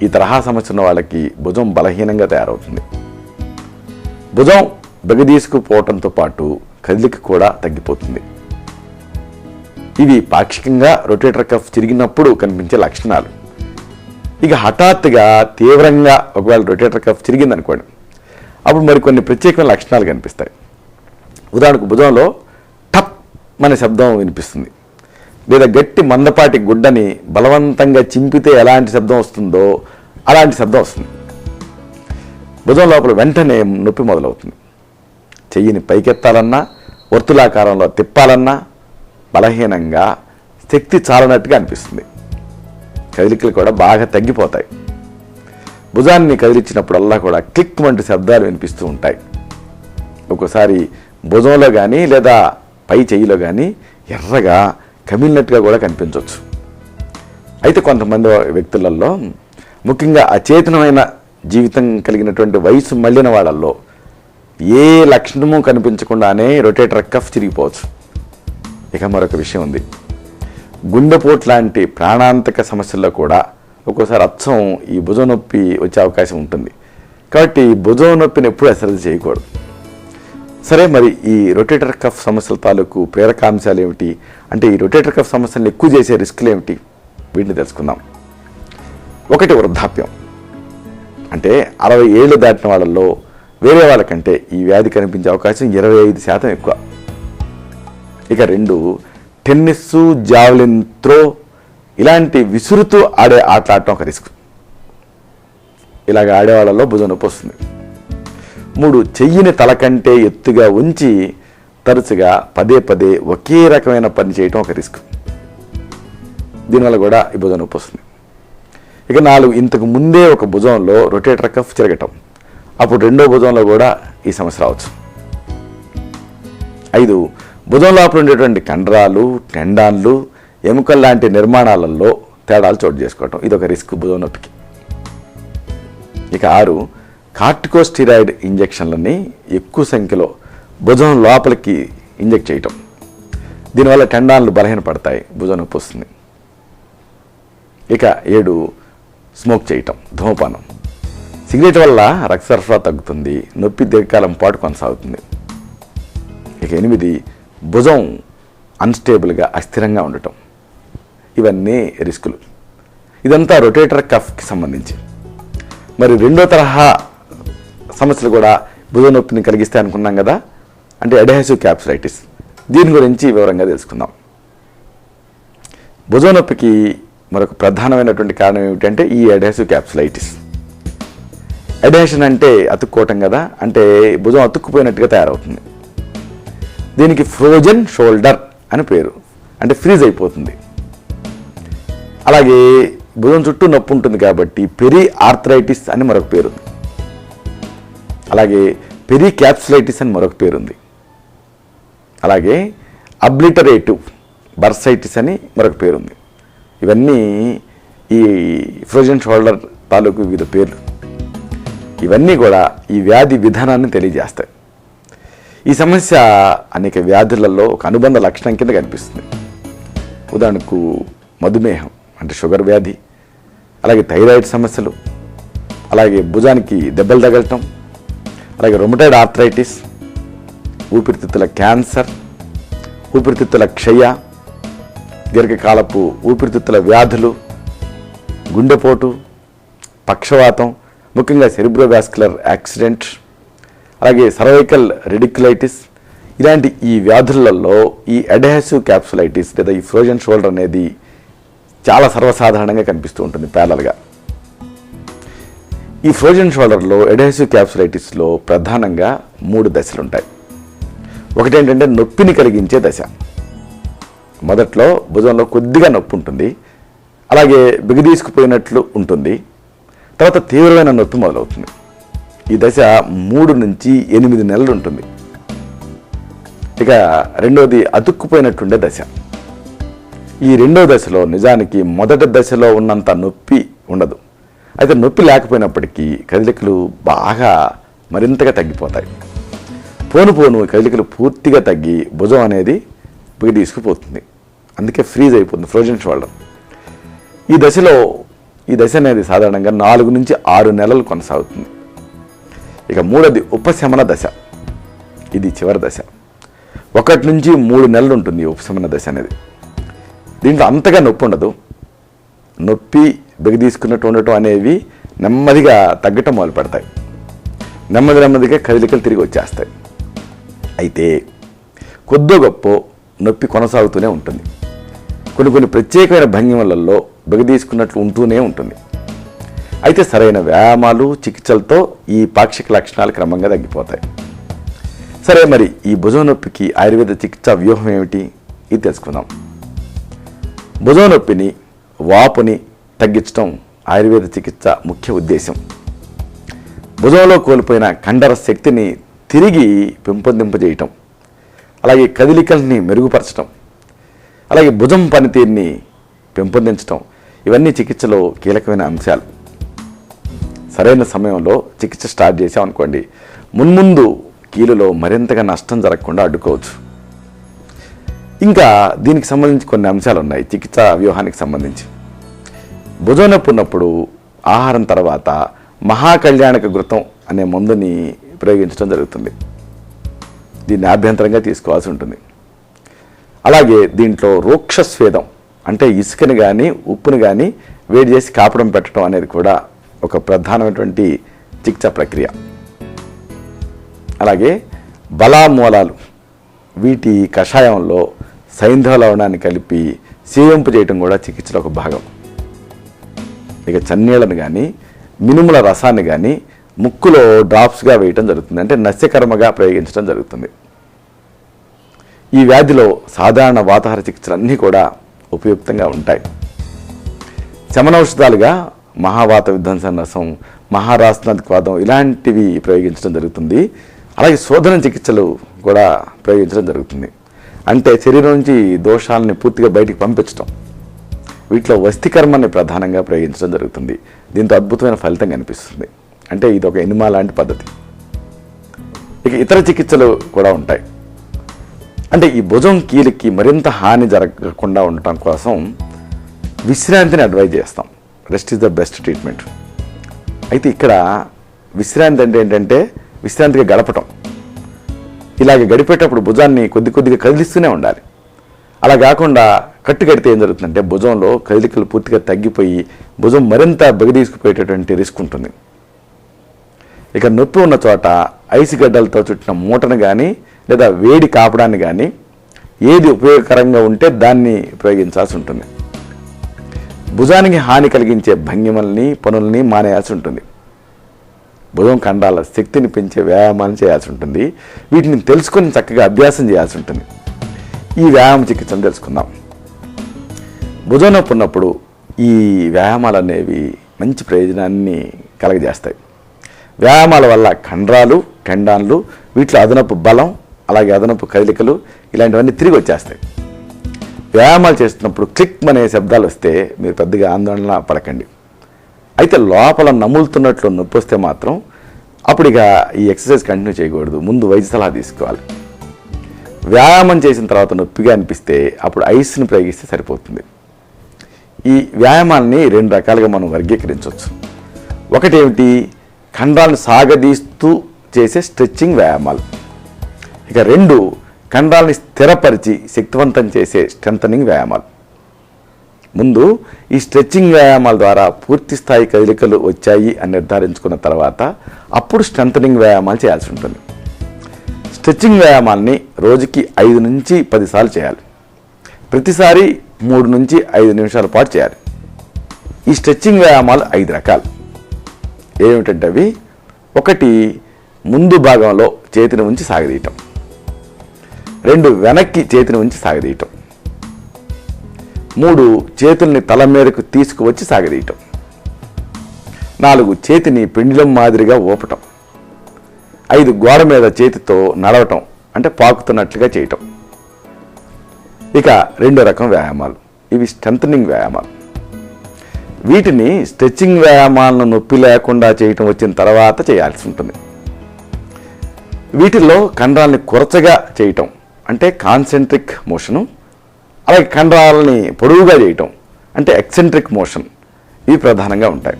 ఈ తరహా సమస్య ఉన్న వాళ్ళకి భుజం బలహీనంగా తయారవుతుంది. భుజం బెగదీసుకుపోవటంతో పాటు కదిలిక కూడా తగ్గిపోతుంది. ఇవి పాక్షికంగా రొటేటర్ కఫ్ చిరిగినప్పుడు కనిపించే లక్షణాలు. ఇక హఠాత్తుగా తీవ్రంగా ఒకవేళ రొటేటర్ కఫ్ చిరిగిందనుకోండి, అప్పుడు మరికొన్ని ప్రత్యేకమైన లక్షణాలు కనిపిస్తాయి. ఉదాహరణకు భుజంలో టప్ అనే శబ్దం వినిపిస్తుంది, లేదా గట్టి మందపాటి గుడ్డని బలవంతంగా చింపితే ఎలాంటి శబ్దం వస్తుందో అలాంటి శబ్దం వస్తుంది. భుజం లోపల వెంటనే నొప్పి మొదలవుతుంది. చెయ్యిని పైకెత్తాలన్నా వర్తులాకారంలో తిప్పాలన్నా బలహీనంగా శక్తి చాలనట్టుగా అనిపిస్తుంది. కదిలికలు కూడా బాగా తగ్గిపోతాయి. భుజాన్ని కదిలించినప్పుడల్లా కూడా క్లిక్ వంటి శబ్దాలు వినిపిస్తూ ఉంటాయి. ఒక్కోసారి భుజంలో కానీ లేదా పై చెయ్యిలో కానీ ఎర్రగా కమిలినట్టుగా కూడా కనిపించవచ్చు. అయితే కొంతమంది వ్యక్తులలో, ముఖ్యంగా అచేతనమైన జీవితం కలిగినటువంటి వయసు మళ్ళిన వాళ్ళల్లో ఏ లక్షణము కనిపించకుండానే రొటేటర్ కఫ్ చిరిగిపోవచ్చు. ఇక మరొక విషయం ఉంది. గుండెపోటు లాంటి ప్రాణాంతక సమస్యల్లో కూడా ఒక్కోసారి అచ్చం ఈ భుజం నొప్పి వచ్చే అవకాశం ఉంటుంది. కాబట్టి భుజం నొప్పిని ఎప్పుడూ అశ్రద్ధ చేయకూడదు. సరే, మరి ఈ రొటేటర్ కఫ్ సమస్యల తాలూకు ప్రేరకాంశాలు ఏమిటి, అంటే ఈ రొటేటర్ కఫ్ సమస్యలను ఎక్కువ చేసే రిస్కులు ఏమిటి, వీటిని తెలుసుకుందాం. ఒకటి, వృద్ధాప్యం. అంటే 60 ఏళ్ళు దాటిన వాళ్ళల్లో వేరే వాళ్ళకంటే ఈ వ్యాధి కనిపించే అవకాశం 25% ఎక్కువ. ఇక 2, టెన్నిస్, జావలిన్ త్రో ఇలాంటి విసురుతూ ఆడే ఆటలు ఆడటం ఒక రిస్క్. ఇలాగ ఆడేవాళ్ళలో భుజం నొప్పి వస్తుంది. 3, చెయ్యిని తల కంటే ఎత్తుగా ఉంచి తరచుగా పదే ఒకే రకమైన పని చేయటం ఒక రిస్క్. దీనివల్ల కూడా ఈ భుజం నొప్పి వస్తుంది. ఇక 4, ఇంతకు ముందే ఒక భుజంలో రొటేటర్ కఫ్ తిరగటం, అప్పుడు రెండో భుజంలో కూడా ఈ సమస్య రావచ్చు. 5, భుజం లోపల ఉండేటువంటి కండరాలు, టెండాన్లు, ఎముకలు లాంటి నిర్మాణాలలో తేడాలు చోటు చేసుకోవటం, ఇదొక రిస్క్ భుజం నొప్పికి. ఇక 6, కార్టికోస్టిరాయిడ్ ఇంజెక్షన్లని ఎక్కువ సంఖ్యలో భుజం లోపలికి ఇంజెక్ట్ చేయటం, దీనివల్ల టెండాన్లు బలహీనపడతాయి, భుజం నొప్పి వస్తుంది. ఇక 7, స్మోక్ చేయటం, ధూమపానం. సిగరెట్ వల్ల రక్త సరఫరా తగ్గుతుంది, నొప్పి దీర్ఘకాలం పాటు కొనసాగుతుంది. ఇక 8, భుజం అన్స్టేబుల్గా అస్థిరంగా ఉండటం. ఇవన్నీ రిస్కులు. ఇదంతా రొటేటర్ కఫ్కి సంబంధించి. మరి రెండో తరహా సమస్యలు కూడా భుజం నొప్పిని కలిగిస్తాయి అనుకున్నాం కదా, అంటే అడ్హెసివ్ క్యాప్సులైటిస్. దీని గురించి వివరంగా తెలుసుకుందాం. భుజం నొప్పికి మరొక ప్రధానమైనటువంటి కారణం ఏమిటంటే ఈ అడ్హెసివ్ క్యాప్సులైటిస్. అడ్హెషన్ అంటే అతుక్కోవటం కదా, అంటే భుజం అతుక్కుపోయినట్టుగా తయారవుతుంది. దీనికి ఫ్రోజన్ షోల్డర్ అని పేరు, అంటే ఫ్రీజ్ అయిపోతుంది. అలాగే భుజం చుట్టూ నొప్పి ఉంటుంది కాబట్టి పెరి ఆర్థరైటిస్ అని మరొక పేరుంది. అలాగే పెరి క్యాప్సులైటిస్ అని మరొక పేరుంది. అలాగే అబ్లిటరేటివ్ బర్సైటిస్ అని మరొక పేరుంది. ఇవన్నీ ఈ ఫ్రోజన్ షోల్డర్ తాలూకు వివిధ పేర్లు. ఇవన్నీ కూడా ఈ వ్యాధి విధానాన్ని తెలియజేస్తాయి. ఈ సమస్య అనేక వ్యాధులలో ఒక అనుబంధ లక్షణం కింద కనిపిస్తుంది. ఉదాహరణకు మధుమేహం అంటే షుగర్ వ్యాధి, అలాగే థైరాయిడ్ సమస్యలు, అలాగే భుజానికి దెబ్బలు తగలటం, అలాగే రొమటైడ్ ఆర్థరైటిస్, ఊపిరితిత్తుల క్యాన్సర్, ఊపిరితిత్తుల క్షయ, దీర్ఘకాలపు ఊపిరితిత్తుల వ్యాధులు, గుండెపోటు, పక్షవాతం, ముఖ్యంగా సెరిబ్రోవాస్కులర్ యాక్సిడెంట్, అలాగే సర్వైకల్ రెడిక్యులైటిస్, ఇలాంటి ఈ వ్యాధులలో ఈ అడ్హెసివ్ క్యాప్సులైటిస్ లేదా ఈ ఫ్రోజన్ షోల్డర్ అనేది చాలా సర్వసాధారణంగా కనిపిస్తూ ఉంటుంది ప్యారలల్గా. ఈ ఫ్రోజన్ షోల్డర్లో అడ్హెసివ్ క్యాప్సులైటిస్లో ప్రధానంగా 3 దశలు ఉంటాయి. ఒకటి ఏంటంటే నొప్పిని కలిగించే దశ. మొదట్లో భుజంలో కొద్దిగా నొప్పి ఉంటుంది, అలాగే బిగదీసుకుపోయినట్లు ఉంటుంది. తర్వాత తీవ్రమైన నొప్పి మొదలవుతుంది. ఈ దశ 3 నుంచి 8 నెలలు ఉంటుంది. ఇక రెండవది అతుక్కుపోయినట్టుండే దశ. ఈ రెండో దశలో నిజానికి మొదటి దశలో ఉన్నంత నొప్పి ఉండదు. అయితే నొప్పి లేకపోయినప్పటికీ కదలికలు బాగా మరింతగా తగ్గిపోతాయి. పోను కదలికలు పూర్తిగా తగ్గి భుజం అనేది బిగదీసుకుపోతుంది. అందుకే ఫ్రీజ్ అయిపోతుంది ఫ్రోజన్ షోల్డర్. ఈ దశ అనేది సాధారణంగా 4 నుంచి 6 నెలలు కొనసాగుతుంది. ఇక మూడోది ఉపశమన దశ. ఇది చివరి దశ. 1 నుంచి 3 నెలలు ఉంటుంది ఉపశమన దశ అనేది. దీంట్లో అంతగా నొప్పి ఉండదు. నొప్పి బిగదీసుకున్నట్టు ఉండటం అనేవి నెమ్మదిగా తగ్గటం మొదలు పెడతాయి. నెమ్మదిగా కదలికలు తిరిగి వచ్చేస్తాయి. అయితే కొద్దో గొప్ప నొప్పి కొనసాగుతూనే ఉంటుంది. కొన్ని ప్రత్యేకమైన భంగిమలలో బిగదీసుకున్నట్లు ఉంటూనే ఉంటుంది. అయితే సరైన వ్యాయామాలు, చికిత్సలతో ఈ పాక్షిక లక్షణాలు క్రమంగా తగ్గిపోతాయి. సరే, మరి ఈ భుజం నొప్పికి ఆయుర్వేద చికిత్సా వ్యూహం ఏమిటి, ఇది తెలుసుకుందాం. భుజం నొప్పిని, వాపుని తగ్గించడం ఆయుర్వేద చికిత్స ముఖ్య ఉద్దేశం. భుజంలో కోల్పోయిన కండర శక్తిని తిరిగి పెంపొందింపజేయటం, అలాగే కదలికల్ని మెరుగుపరచడం, అలాగే భుజం పనితీరుని పెంపొందించడం, ఇవన్నీ చికిత్సలో కీలకమైన అంశాలు. సరైన సమయంలో చికిత్స స్టార్ట్ చేసామనుకోండి, మున్ముందు కీలులో మరింతగా నష్టం జరగకుండా అడ్డుకోవచ్చు. ఇంకా దీనికి సంబంధించి కొన్ని అంశాలు ఉన్నాయి చికిత్సా వ్యూహానికి సంబంధించి. భుజం నొప్పి ఉన్నప్పుడు ఆహారం తర్వాత మహాకళ్యాణక ఘృతం అనే మందుని ప్రయోగించడం జరుగుతుంది. దీన్ని ఆభ్యంతరంగా తీసుకోవాల్సి ఉంటుంది. అలాగే దీంట్లో రూక్ష స్వేదం అంటే ఇసుకని కానీ ఉప్పుని కానీ వేడి చేసి కాపడం పెట్టడం అనేది కూడా ఒక ప్రధానమైనటువంటి చికిత్సా ప్రక్రియ. అలాగే బలామూలాలు వీటి కషాయంలో సైంధవ లవణాన్ని కలిపి సేవింపు చేయటం కూడా చికిత్సలో ఒక భాగం. ఇక చన్నీళ్ళను కానీ మినుముల రసాన్ని కానీ ముక్కులో డ్రాప్స్గా వేయటం జరుగుతుంది, అంటే నస్యకర్మగా ప్రయోగించడం జరుగుతుంది. ఈ వ్యాధిలో సాధారణ వాతాహార చికిత్సలు అన్నీ కూడా ఉపయుక్తంగా ఉంటాయి. శమనౌషధాలుగా మహావాత విధ్వంసన రసం, మహారాస్నాదిక్వాదం ఇలాంటివి ప్రయోగించడం జరుగుతుంది. అలాగే శోధన చికిత్సలు కూడా ప్రయోగించడం జరుగుతుంది, అంటే శరీరం నుంచి దోషాలని పూర్తిగా బయటికి పంపించడం. వీటిలో వస్తికర్మని ప్రధానంగా ప్రయోగించడం జరుగుతుంది. దీంతో అద్భుతమైన ఫలితం కనిపిస్తుంది, అంటే ఇది ఒక ఎనిమా లాంటి పద్ధతి. ఇక ఇతర చికిత్సలు కూడా ఉంటాయి. అంటే ఈ భుజం కీలుకి మరింత హాని జరగకుండా ఉండటం కోసం విశ్రాంతిని అడ్వైజ్ చేస్తాం. Rest is the best treatment. అయితే ఇక్కడ విశ్రాంతి అంటే ఏంటంటే విశ్రాంతిగా గడపటం. ఇలాగ గడిపేటప్పుడు భుజాన్ని కొద్దిగా కదిలిస్తూనే ఉండాలి. అలా కాకుండా కట్టుకడితే ఏం జరుగుతుందంటే భుజంలో కదలికలు పూర్తిగా తగ్గిపోయి భుజం మరింత బెగదీసుకుపోయేటటువంటి రిస్క్ ఉంటుంది. ఇక నొప్పి ఉన్న చోట ఐస్ గడ్డలతో చుట్టిన మూటను కానీ లేదా వేడి కాపడాన్ని కానీ ఏది ఉపయోగకరంగా ఉంటే దాన్ని ప్రయోగించాల్సి ఉంటుంది. భుజానికి హాని కలిగించే భంగిమల్ని పనుల్ని మానేయాల్సి ఉంటుంది. భుజం కండాల శక్తిని పెంచే వ్యాయామాన్ని చేయాల్సి ఉంటుంది. వీటిని తెలుసుకొని చక్కగా అభ్యాసం చేయాల్సి ఉంటుంది. ఈ వ్యాయామ చికిత్సను తెలుసుకుందాం. భుజం నొప్పి ఉన్నప్పుడు ఈ వ్యాయామాలు అనేవి మంచి ప్రయోజనాన్ని కలగజేస్తాయి. వ్యాయామాల వల్ల కండరాలు, టెండాన్లు వీటిలో అదనపు బలం, అలాగే అదనపు కదలికలు ఇలాంటివన్నీ తిరిగి వచ్చేస్తాయి. వ్యాయామాలు చేస్తున్నప్పుడు క్లిక్ అనే శబ్దాలు వస్తే మీరు పెద్దగా ఆందోళన పడకండి. అయితే లోపల నములుతున్నట్లు నొప్పి వస్తే మాత్రం అప్పుడు ఇక ఈ ఎక్సర్సైజ్ కంటిన్యూ చేయకూడదు, ముందు వైద్య సలహా తీసుకోవాలి. వ్యాయామం చేసిన తర్వాత నొప్పిగా అనిపిస్తే అప్పుడు ఐస్ని ప్రయోగిస్తే సరిపోతుంది. ఈ వ్యాయామాన్ని 2 రకాలుగా మనం వర్గీకరించవచ్చు. ఒకటి ఏమిటి, కండరాలను సాగదీస్తూ చేసే స్ట్రెచ్చింగ్ వ్యాయామాలు. ఇక 2 కండరాలని స్థిరపరిచి శక్తివంతం చేసే స్ట్రెంథనింగ్ వ్యాయామాలు. ముందు ఈ స్ట్రెచ్చింగ్ వ్యాయామాల ద్వారా పూర్తి స్థాయి కదలికలు వచ్చాయి అని నిర్ధారించుకున్న తర్వాత అప్పుడు స్ట్రెంథనింగ్ వ్యాయామాలు చేయాల్సి ఉంటుంది. స్ట్రెచ్చింగ్ వ్యాయామాల్ని రోజుకి 5 నుంచి 10 సార్లు చేయాలి. ప్రతిసారి 3 నుంచి 5 నిమిషాల పాటు చేయాలి. ఈ స్ట్రెచ్చింగ్ వ్యాయామాలు 5 రకాలు. ఏమిటంటే అవి: 1 ముందు భాగంలో చేతిని ఉంచి సాగదీయటం, 2 వెనక్కి చేతిని ఉంచి సాగదీయటం, 3 చేతుల్ని తల మీదకు తీసుకువచ్చి సాగదీయటం, 4 చేతిని పెండులం మాదిరిగా ఊపటం, 5 గోడ మీద చేతితో నడవటం అంటే పాకుతున్నట్లుగా చేయటం. ఇక 2 రకం వ్యాయామాలు, ఇవి స్ట్రెంథనింగ్ వ్యాయామాలు. వీటిని స్ట్రెచ్చింగ్ వ్యాయామాలను నొప్పి లేకుండా చేయటం వచ్చిన తర్వాత చేయాల్సి ఉంటుంది. వీటిల్లో కండరాలని కొరచగా చేయటం అంటే కాన్సెంట్రిక్ మోషను, అలాగే కండరాలని పొడవుగా చేయటం అంటే ఎక్సెంట్రిక్ మోషన్, ఇవి ప్రధానంగా ఉంటాయి.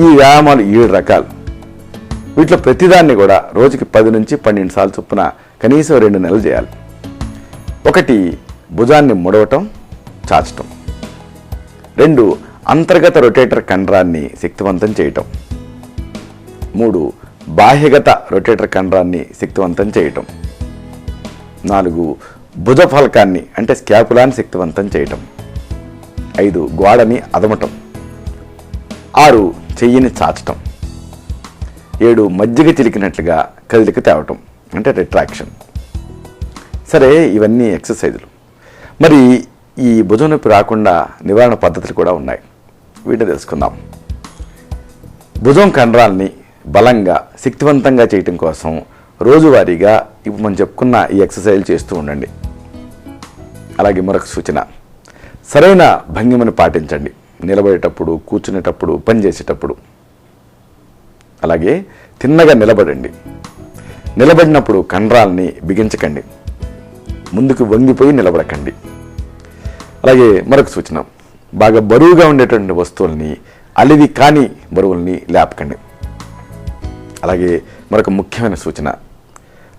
ఈ వ్యాయామాలు 7 రకాలు. వీటిలో ప్రతిదాన్ని కూడా రోజుకి 10 నుంచి 12 సార్లు చొప్పున కనీసం 2 నెలలు చేయాలి. 1 భుజాన్ని ముడవటం, చాచటం, 2 అంతర్గత రొటేటర్ కండరాన్ని శక్తివంతం చేయటం, 3 బాహ్యగత రొటేటర్ కండరాన్ని శక్తివంతం చేయటం, 4 భుజ ఫలకాన్ని అంటే స్కాపులాన్ని శక్తివంతం చేయటం, 5 గోడని అదమటం, 6 చెయ్యిని చాచటం, 7 మజ్జిగ చిలికినట్లుగా కదిలికి తేవటం అంటే రిట్రాక్షన్. సరే, ఇవన్నీ ఎక్సర్సైజులు. మరి ఈ భుజం నొప్పి రాకుండా నివారణ పద్ధతులు కూడా ఉన్నాయి, వీటిని తెలుసుకుందాం. భుజం కండరాల్ని బలంగా శక్తివంతంగా చేయటం కోసం రోజువారీగా ఇప్పుడు మనం చెప్పుకున్న ఈ ఎక్సర్సైజులు చేస్తూ ఉండండి. అలాగే మరొక సూచన, సరైన భంగిమని పాటించండి. నిలబడేటప్పుడు, కూర్చునేటప్పుడు, పని చేసేటప్పుడు. అలాగే తిన్నగా నిలబడండి. నిలబడినప్పుడు కండరాల్ని బిగించకండి, ముందుకు వంగిపోయి నిలబడకండి. అలాగే మరొక సూచన, బాగా బరువుగా ఉండేటువంటి వస్తువుల్ని, అలివి కాని బరువుల్ని లేపకండి. అలాగే మరొక ముఖ్యమైన సూచన,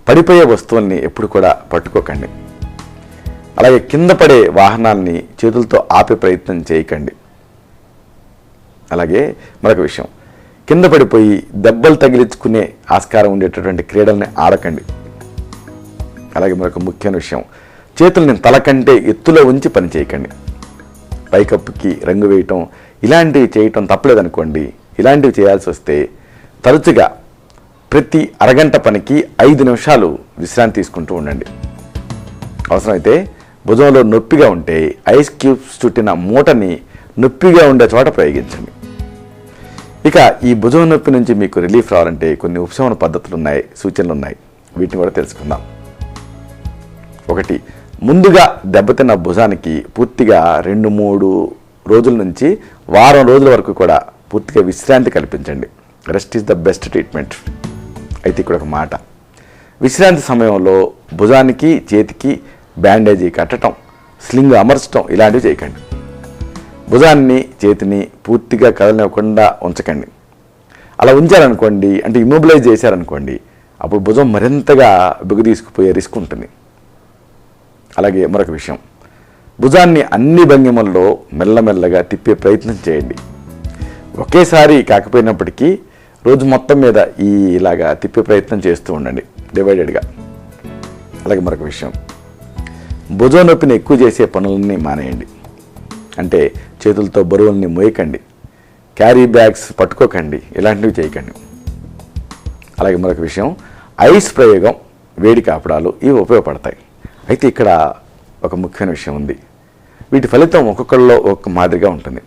పడిపోయే వస్తువుల్ని ఎప్పుడు కూడా పట్టుకోకండి. అలాగే కింద పడే వాహనాల్ని చేతులతో ఆపే ప్రయత్నం చేయకండి. అలాగే మరొక విషయం, కింద పడిపోయి దెబ్బలు తగిలించుకునే ఆస్కారం ఉండేటటువంటి క్రీడల్ని ఆడకండి. అలాగే మరొక ముఖ్యమైన విషయం, చేతుల్ని తల కంటే ఎత్తులో ఉంచి పని చేయకండి. పైకప్పుకి రంగు వేయటం ఇలాంటివి చేయటం తప్పలేదనుకోండి, ఇలాంటివి చేయాల్సి వస్తే తరచుగా ప్రతి అరగంట పనికి 5 నిమిషాలు విశ్రాంతి తీసుకుంటూ ఉండండి. అవసరమైతే భుజంలో నొప్పిగా ఉంటే ఐస్ క్యూబ్స్ చుట్టిన మూటని నొప్పిగా ఉండే చోట ప్రయోగించండి. ఇక ఈ భుజం నొప్పి నుంచి మీకు రిలీఫ్ రావాలంటే కొన్ని ఉపశమన పద్ధతులు ఉన్నాయి, సూచనలు ఉన్నాయి. వీటిని కూడా తెలుసుకుందాం. 1, ముందుగా దెబ్బతిన్న భుజానికి పూర్తిగా 2-3 రోజుల నుంచి వారం రోజుల వరకు కూడా పూర్తిగా విశ్రాంతి కల్పించండి. Rest is the best treatment. అయితే ఇక్కడ ఒక మాట, విశ్రాంతి సమయంలో భుజానికి చేతికి బ్యాండేజీ కట్టడం, స్లింగ్ అమర్చడం ఇలాంటివి చేయకండి. భుజాన్ని చేతిని పూర్తిగా కదలనివ్వకుండా ఉంచకండి. అలా ఉంచారనుకోండి, అంటే ఇమ్మొబిలైజ్ చేశారనుకోండి, అప్పుడు భుజం మరింతగా బిగుదీసుకుపోయే రిస్క్ ఉంటుంది. అలాగే మరొక విషయం, భుజాన్ని అన్ని భంగిమల్లో మెల్లమెల్లగా తిప్పే ప్రయత్నం చేయండి. ఒకేసారి కాకపోయినప్పటికీ రోజు మొత్తం మీద ఇలాగా తిప్పే ప్రయత్నం చేస్తూ ఉండండి, డివైడెడ్గా. అలాగే మరొక విషయం, భుజం నొప్పిని ఎక్కువ చేసే పనులన్నీ మానేయండి. అంటే చేతులతో బరువుల్ని మోయకండి, క్యారీ బ్యాగ్స్ పట్టుకోకండి, ఇలాంటివి చేయకండి. అలాగే మరొక విషయం, ఐస్ ప్రయోగం, వేడి కాపడాలు ఇవి ఉపయోగపడతాయి. అయితే ఇక్కడ ఒక ముఖ్యమైన విషయం ఉంది. వీటి ఫలితం ఒక్కొక్కరిలో ఒక్కొక్క మాదిరిగా ఉంటుంది.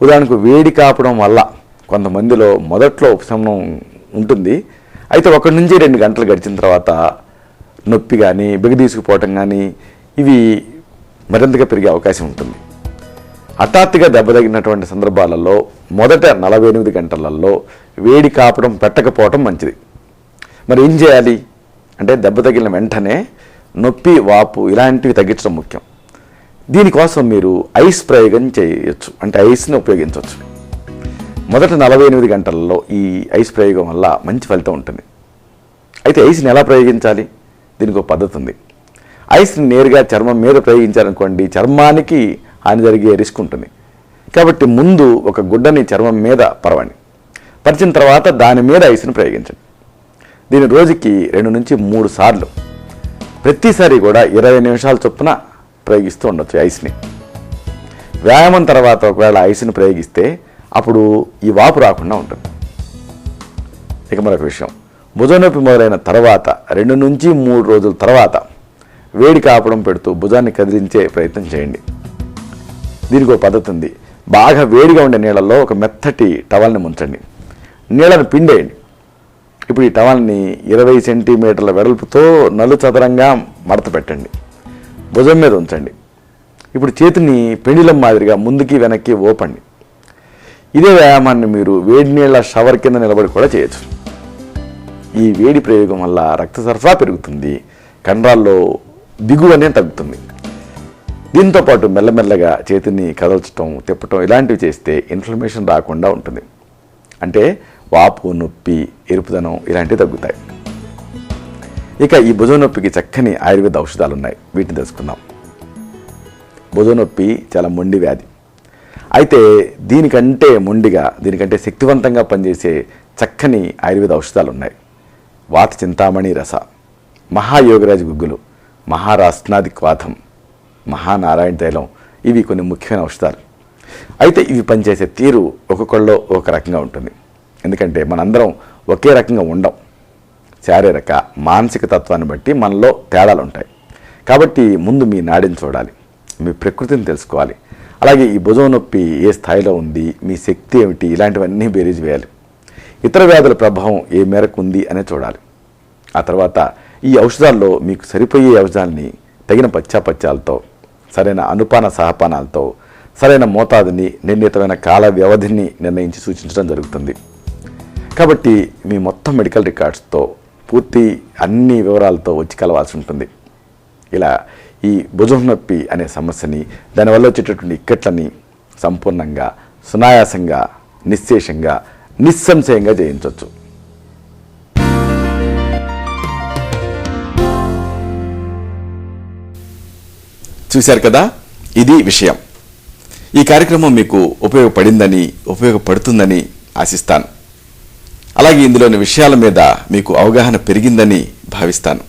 ఉదాహరణకు వేడి కాపడం వల్ల కొంతమందిలో మొదట్లో ఉపశమనం ఉంటుంది. అయితే 1 నుంచి 2 గంటలు గడిచిన తర్వాత నొప్పి కానీ బిగదీసుకుపోవటం కానీ ఇవి మరింతగా పెరిగే అవకాశం ఉంటుంది. హఠాత్తుగా దెబ్బ తగినటువంటి సందర్భాలలో మొదట 48 గంటలలో వేడి కాపడం పెట్టకపోవటం మంచిది. మరి ఏం చేయాలి అంటే, దెబ్బ తగిలిన వెంటనే నొప్పి వాపు ఇలాంటివి తగ్గించడం ముఖ్యం. దీనికోసం మీరు ఐస్ ప్రయోగం చేయొచ్చు, అంటే ఐస్ని ఉపయోగించవచ్చు. మొదట 48 గంటలలో ఈ ఐస్ ప్రయోగం వల్ల మంచి ఫలితం ఉంటుంది. అయితే ఐస్ని ఎలా ప్రయోగించాలి? దీనికి ఒక పద్ధతి ఉంది. ఐస్ని నేరుగా చర్మం మీద ప్రయోగించారనుకోండి, చర్మానికి హాని జరిగే రిస్క్ ఉంటుంది. కాబట్టి ముందు ఒక గుడ్డని చర్మం మీద పరవండి, పరిచిన తర్వాత దాని మీద ఐస్ని ప్రయోగించండి. దీని రోజుకి 2 నుంచి 3 సార్లు, ప్రతిసారి కూడా 20 నిమిషాల చొప్పున ప్రయోగిస్తూ ఉండొచ్చు ఐస్ని. వ్యాయామం తర్వాత ఒకవేళ ఐస్ని ప్రయోగిస్తే అప్పుడు ఈ వాపు రాకుండా ఉంటుంది. ఇక మరొక విషయం, భుజం నొప్పి మొదలైన తర్వాత 2 నుంచి 3 రోజుల తర్వాత వేడి కాపడం పెడుతూ భుజాన్ని కదిలించే ప్రయత్నం చేయండి. దీనికి ఒక పద్ధతి ఉంది. బాగా వేడిగా ఉండే నీళ్ళల్లో ఒక మెత్తటి టవల్ని ముంచండి, నీళ్ళను పిండేయండి. ఇప్పుడు ఈ టవల్ని 20 సెంటీమీటర్ల వెడల్పుతో నలుచదరంగా మడత పెట్టండి, భుజం మీద ఉంచండి. ఇప్పుడు చేతిని పెండిలం మాదిరిగా ముందుకి వెనక్కి ఓపండి. ఇదే వ్యాయామాన్ని మీరు వేడి నీళ్ళ షవర్ కింద నిలబడి కూడా చేయొచ్చు. ఈ వేడి ప్రయోగం వల్ల రక్త సరఫరా పెరుగుతుంది, కండరాల్లో దిగువ అనేది తగ్గుతుంది. దీంతో పాటు మెల్లమెల్లగా చేతిని కదల్చడం, తిప్పటం ఇలాంటివి చేస్తే ఇన్ఫ్లమేషన్ రాకుండా ఉంటుంది. అంటే వాపు, నొప్పి, ఎరుపుదనం ఇలాంటివి తగ్గుతాయి. ఇక ఈ భుజం నొప్పికి చక్కని ఆయుర్వేద ఔషధాలు ఉన్నాయి, వీటిని తెలుసుకుందాం. భుజం నొప్పి చాలా మొండి వ్యాధి. అయితే దీనికంటే శక్తివంతంగా పనిచేసే చక్కని ఆయుర్వేద ఔషధాలు ఉన్నాయి. వాత చింతామణి రస, మహాయోగరాజు గుగ్గులు, మహారాస్నాది క్వాథం, మహానారాయణ తైలం ఇవి కొన్ని ముఖ్యమైన ఔషధాలు. అయితే ఇవి పనిచేసే తీరు ఒక్కొక్కళ్ళలో ఒక రకంగా ఉంటుంది. ఎందుకంటే మనందరం ఒకే రకంగా ఉండం. శారీరక మానసిక తత్వాన్ని బట్టి మనలో తేడాలు ఉంటాయి. కాబట్టి ముందు మీ నాడిని చూడాలి, మీ ప్రకృతిని తెలుసుకోవాలి. అలాగే ఈ భుజం నొప్పి ఏ స్థాయిలో ఉంది, మీ శక్తి ఏమిటి, ఇలాంటివన్నీ బేరీజ్ వేయాలి. ఇతర వ్యాధుల ప్రభావం ఏ మేరకు ఉంది అనే చూడాలి. ఆ తర్వాత ఈ ఔషధాల్లో మీకు సరిపోయే ఔషధాలని తగిన పశ్చాపత్యాలతో, సరైన అనుపాన సహపానాలతో, సరైన మోతాదుని, నిర్ణీతమైన కాల వ్యవధిని నిర్ణయించి సూచించడం జరుగుతుంది. కాబట్టి మీ మొత్తం మెడికల్ రికార్డ్స్తో, పూర్తి అన్ని వివరాలతో వచ్చి కలవాల్సి ఉంటుంది. ఇలా ఈ భుజం నొప్పి అనే సమస్యని, దానివల్ల వచ్చేటటువంటి ఇక్కట్లని సంపూర్ణంగా, సునాయాసంగా, నిశ్శేషంగా, నిస్సంశయంగా జయించవచ్చు. చూశారు కదా, ఇది విషయం. ఈ కార్యక్రమం మీకు ఉపయోగపడిందని, ఉపయోగపడుతుందని ఆశిస్తాను. అలాగే ఇందులోని విషయాల మీద మీకు అవగాహన పెరిగిందని భావిస్తాను.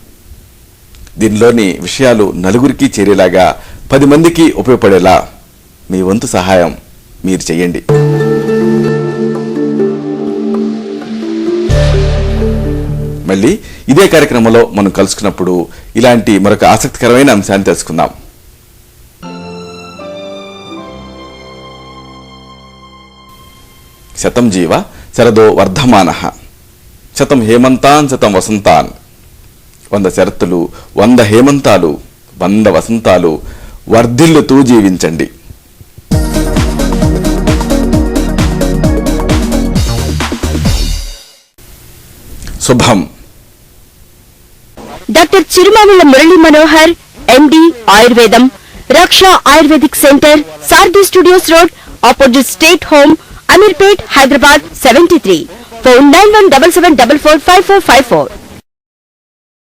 దీనిలోని విషయాలు నలుగురికి చేరేలాగా, 10 మందికి ఉపయోగపడేలా మీ వంతు సహాయం మీరు చేయండి. మళ్ళీ ఇదే కార్యక్రమంలో మనం కలుసుకున్నప్పుడు ఇలాంటి మరొక ఆసక్తికరమైన అంశాన్ని తెలుసుకుందాం. శతం జీవ శరదో వర్ధమానః, శతం హేమంతాన్ శతం వసంతాన్. 100 శరత్తులు, 100 హేమంతాలు, 100 వసంతాలు వర్ధిల్లుతూ జీవించండి. శుభం. డాక్టర్ చిరుమామిళ్ళ మురళీ మనోహర్, ఎండి, ఆయుర్వేదం, Raksha Ayurvedic centre, Saradhi studios road, opposite state home, Ameerpet, Hyderabad 73. Phone 9177445454.